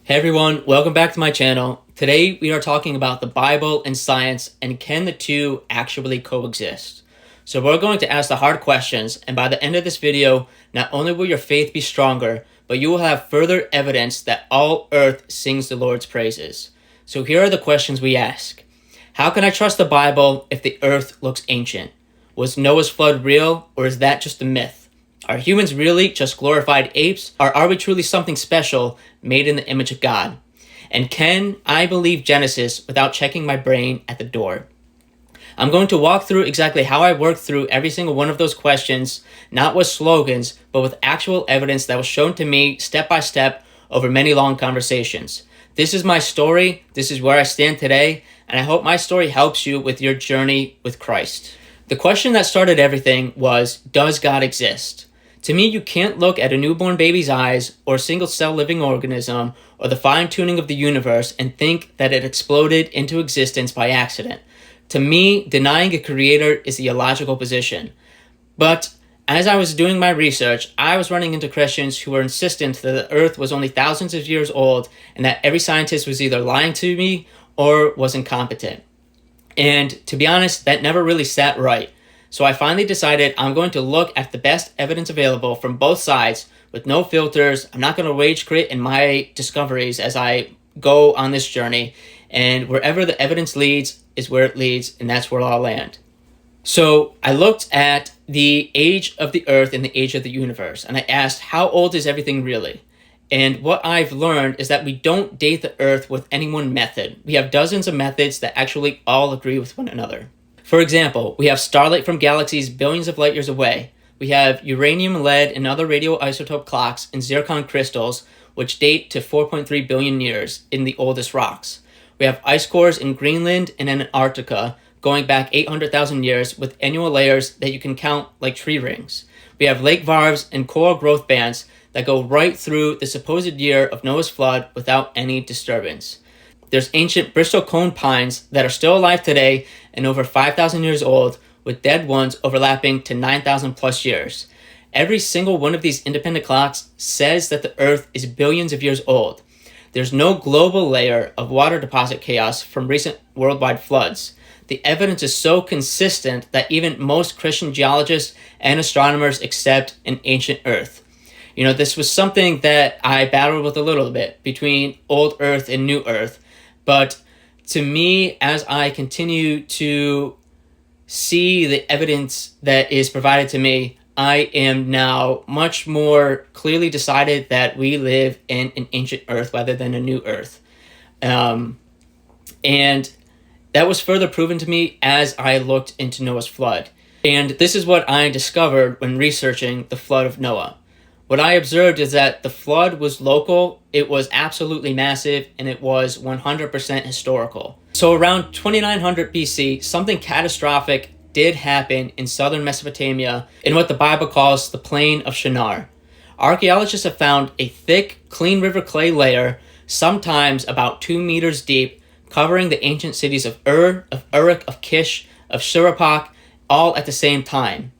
Hey everyone, welcome back to my channel. Today we are talking about the Bible and science and can the two actually coexist? So we're going to ask the hard questions, and by the end of this video, not only will your faith be stronger, but you will have further evidence that all earth sings the Lord's praises. So here are the questions we ask. How can I trust the Bible if the earth looks ancient? Was Noah's flood real, or is that just a myth? Are humans really just glorified apes, or are we truly something special made in the image of God? And can I believe Genesis without checking my brain at the door? I'm going to walk through exactly how I worked through every single one of those questions, not with slogans, but with actual evidence that was shown to me step by step over many long conversations. This is my story, this is where I stand today, and I hope my story helps you with your journey with Christ. The question that started everything was, does God exist? To me, you can't look at a newborn baby's eyes or a single-cell living organism or the fine-tuning of the universe and think that it exploded into existence by accident. To me, denying a creator is the illogical position. But as I was doing my research, I was running into Christians who were insistent that the earth was only thousands of years old and that every scientist was either lying to me or was incompetent. And to be honest, that never really sat right. So I finally decided I'm going to look at the best evidence available from both sides with no filters. I'm not going to rage quit in my discoveries as I go on this journey. And wherever the evidence leads is where it leads, and that's where I'll land. So I looked at the age of the earth and the age of the universe, and I asked, how old is everything really? And what I've learned is that we don't date the earth with any one method. We have dozens of methods that actually all agree with one another. For example, we have starlight from galaxies billions of light years away. We have uranium, lead, and other radioisotope clocks and zircon crystals, which date to 4.3 billion years in the oldest rocks. We have ice cores in Greenland and Antarctica going back 800,000 years with annual layers that you can count like tree rings. We have lake varves and coral growth bands that go right through the supposed year of Noah's flood without any disturbance. There's ancient Bristol cone pines that are still alive today and over 5,000 years old, with dead ones overlapping to 9,000 plus years. Every single one of these independent clocks says that the earth is billions of years old. There's no global layer of water deposit chaos from recent worldwide floods. The evidence is so consistent that even most Christian geologists and astronomers accept an ancient earth. You know, this was something that I battled with a little bit between old earth and new earth. But to me, as I continue to see the evidence that is provided to me, I am now much more clearly decided that we live in an ancient earth rather than a new earth. And that was further proven to me as I looked into Noah's flood. And this is what I discovered when researching the flood of Noah. What I observed is that the flood was local, it was absolutely massive, and it was 100% historical. So around 2900 BC, something catastrophic did happen in southern Mesopotamia in what the Bible calls the plain of Shinar. Archaeologists have found a thick, clean river clay layer, sometimes about 2 meters deep, covering the ancient cities of Ur, of Uruk, of Kish, of Shuruppak, all at the same time.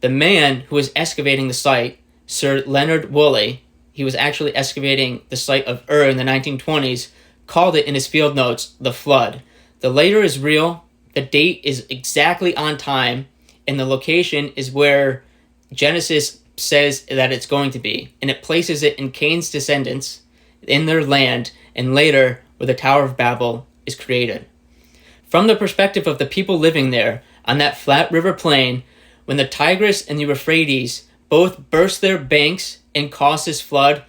The man who was excavating the site, Sir Leonard Woolley, he was actually excavating the site of Ur in the 1920s, called it in his field notes, the flood. The layer is real, the date is exactly on time, and the location is where Genesis says that it's going to be, and it places it in Cain's descendants, in their land, and later where the Tower of Babel is created. From the perspective of the people living there, on that flat river plain, when the Tigris and the Euphrates both burst their banks and caused this flood,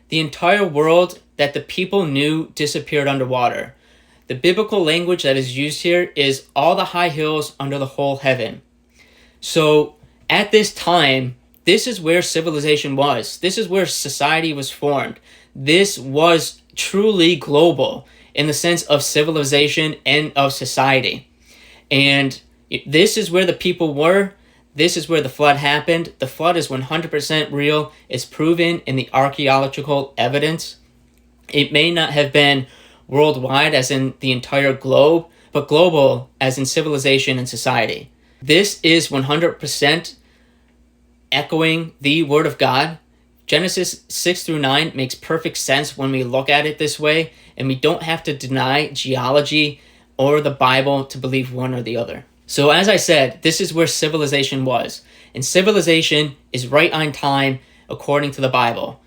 the entire world that the people knew disappeared underwater. The biblical language that is used here is all the high hills under the whole heaven. So at this time, this is where civilization was. This is where society was formed. This was truly global in the sense of civilization and of society. And this is where the people were. This is where the flood happened. The flood is 100% real. It's proven in the archaeological evidence. It may not have been worldwide as in the entire globe, but global as in civilization and society. This is 100% echoing the Word of God. Genesis 6 through 9 makes perfect sense when we look at it this way, and we don't have to deny geology or the Bible to believe one or the other. So as I said, this is where civilization was. And civilization is right on time according to the Bible.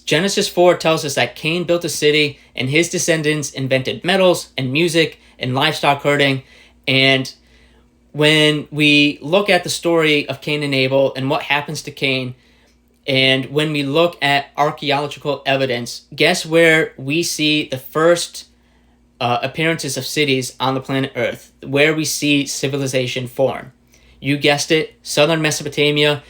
Genesis 4 tells us that Cain built a city and his descendants invented metals and music and livestock herding. And when we look at the story of Cain and Abel and what happens to Cain, and when we look at archaeological evidence, guess where we see the first appearances of cities on the planet Earth, where we see civilization form? You guessed it, southern Mesopotamia,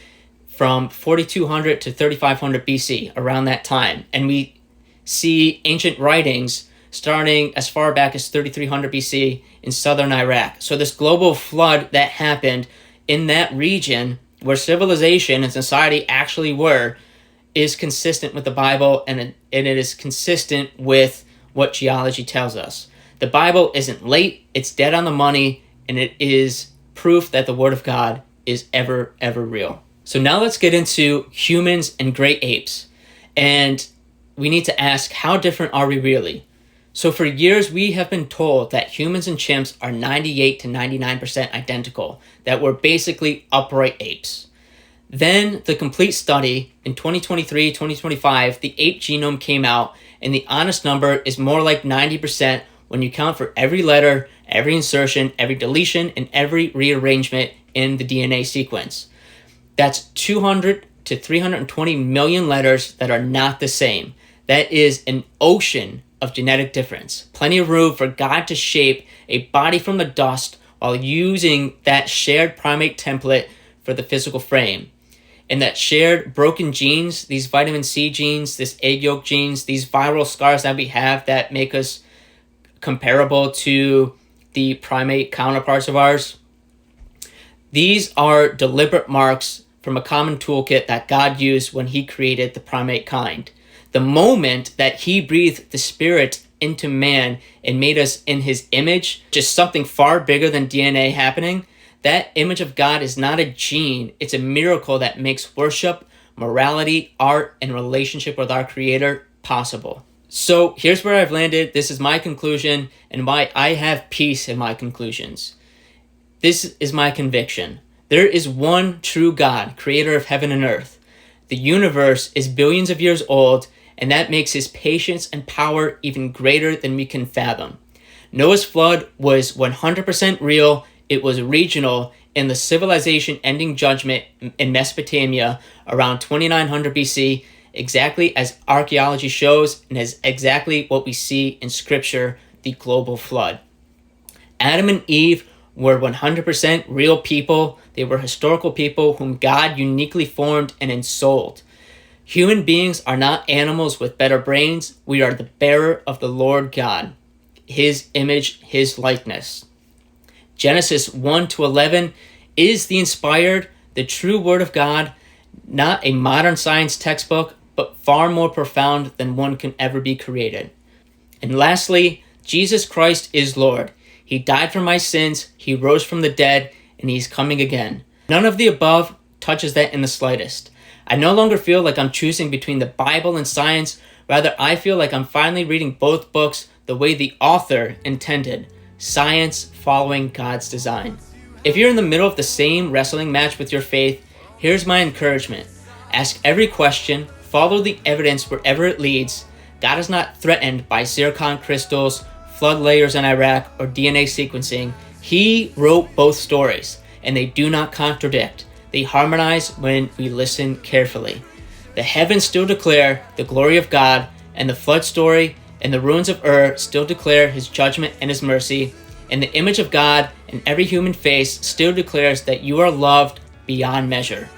from 4200 to 3500 BC, around that time. And we see ancient writings starting as far back as 3300 BC in southern Iraq. So this global flood that happened in that region where civilization and society actually were is consistent with the Bible, and it is consistent with what geology tells us. The Bible isn't late, it's dead on the money, and it is proof that the Word of God is ever real. So now let's get into humans and great apes. And we need to ask, how different are we really? So for years, we have been told that humans and chimps are 98 to 99% identical, that we're basically upright apes. Then the complete study in 2023, 2025, the ape genome came out, and the honest number is more like 90% when you count for every letter, every insertion, every deletion, and every rearrangement in the DNA sequence. That's 200 to 320 million letters that are not the same. That is an ocean of genetic difference. Plenty of room for God to shape a body from the dust while using that shared primate template for the physical frame. And that shared broken genes, these vitamin C genes, this egg yolk genes, these viral scars that we have that make us comparable to the primate counterparts of ours, these are deliberate marks from a common toolkit that God used when he created the primate kind. The moment that he breathed the spirit into man and made us in his image, just something far bigger than DNA happening, that image of God is not a gene, it's a miracle that makes worship, morality, art, and relationship with our Creator possible. So here's where I've landed. This is my conclusion and why I have peace in my conclusions. This is my conviction. There is one true God, creator of heaven and earth. The universe is billions of years old, and that makes his patience and power even greater than we can fathom. Noah's flood was 100% real, it was regional, and the civilization-ending judgment in Mesopotamia around 2900 BC, exactly as archaeology shows and as exactly what we see in scripture, the global flood. Adam and Eve were 100% real people. They were historical people whom God uniquely formed and ensouled. Human beings are not animals with better brains. We are the bearer of the Lord God, his image, his likeness. Genesis 1 to 11 is the inspired, the true word of God, not a modern science textbook, but far more profound than one can ever be created. And lastly, Jesus Christ is Lord. He died for my sins, he rose from the dead, and he's coming again. None of the above touches that in the slightest. I no longer feel like I'm choosing between the Bible and science. Rather, I feel like I'm finally reading both books the way the author intended. Science following God's design. If you're in the middle of the same wrestling match with your faith, here's my encouragement. Ask every question, follow the evidence wherever it leads. God is not threatened by zircon crystals, flood layers in Iraq, or DNA sequencing. He wrote both stories, and they do not contradict. They harmonize when we listen carefully. The heavens still declare the glory of God, and the flood story and the ruins of Ur still declare his judgment and his mercy, and the image of God in every human face still declares that you are loved beyond measure.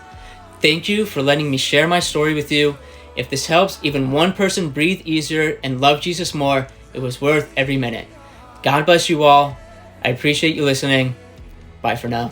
Thank you for letting me share my story with you. If this helps even one person breathe easier and love Jesus more, it was worth every minute. God bless you all. I appreciate you listening. Bye for now.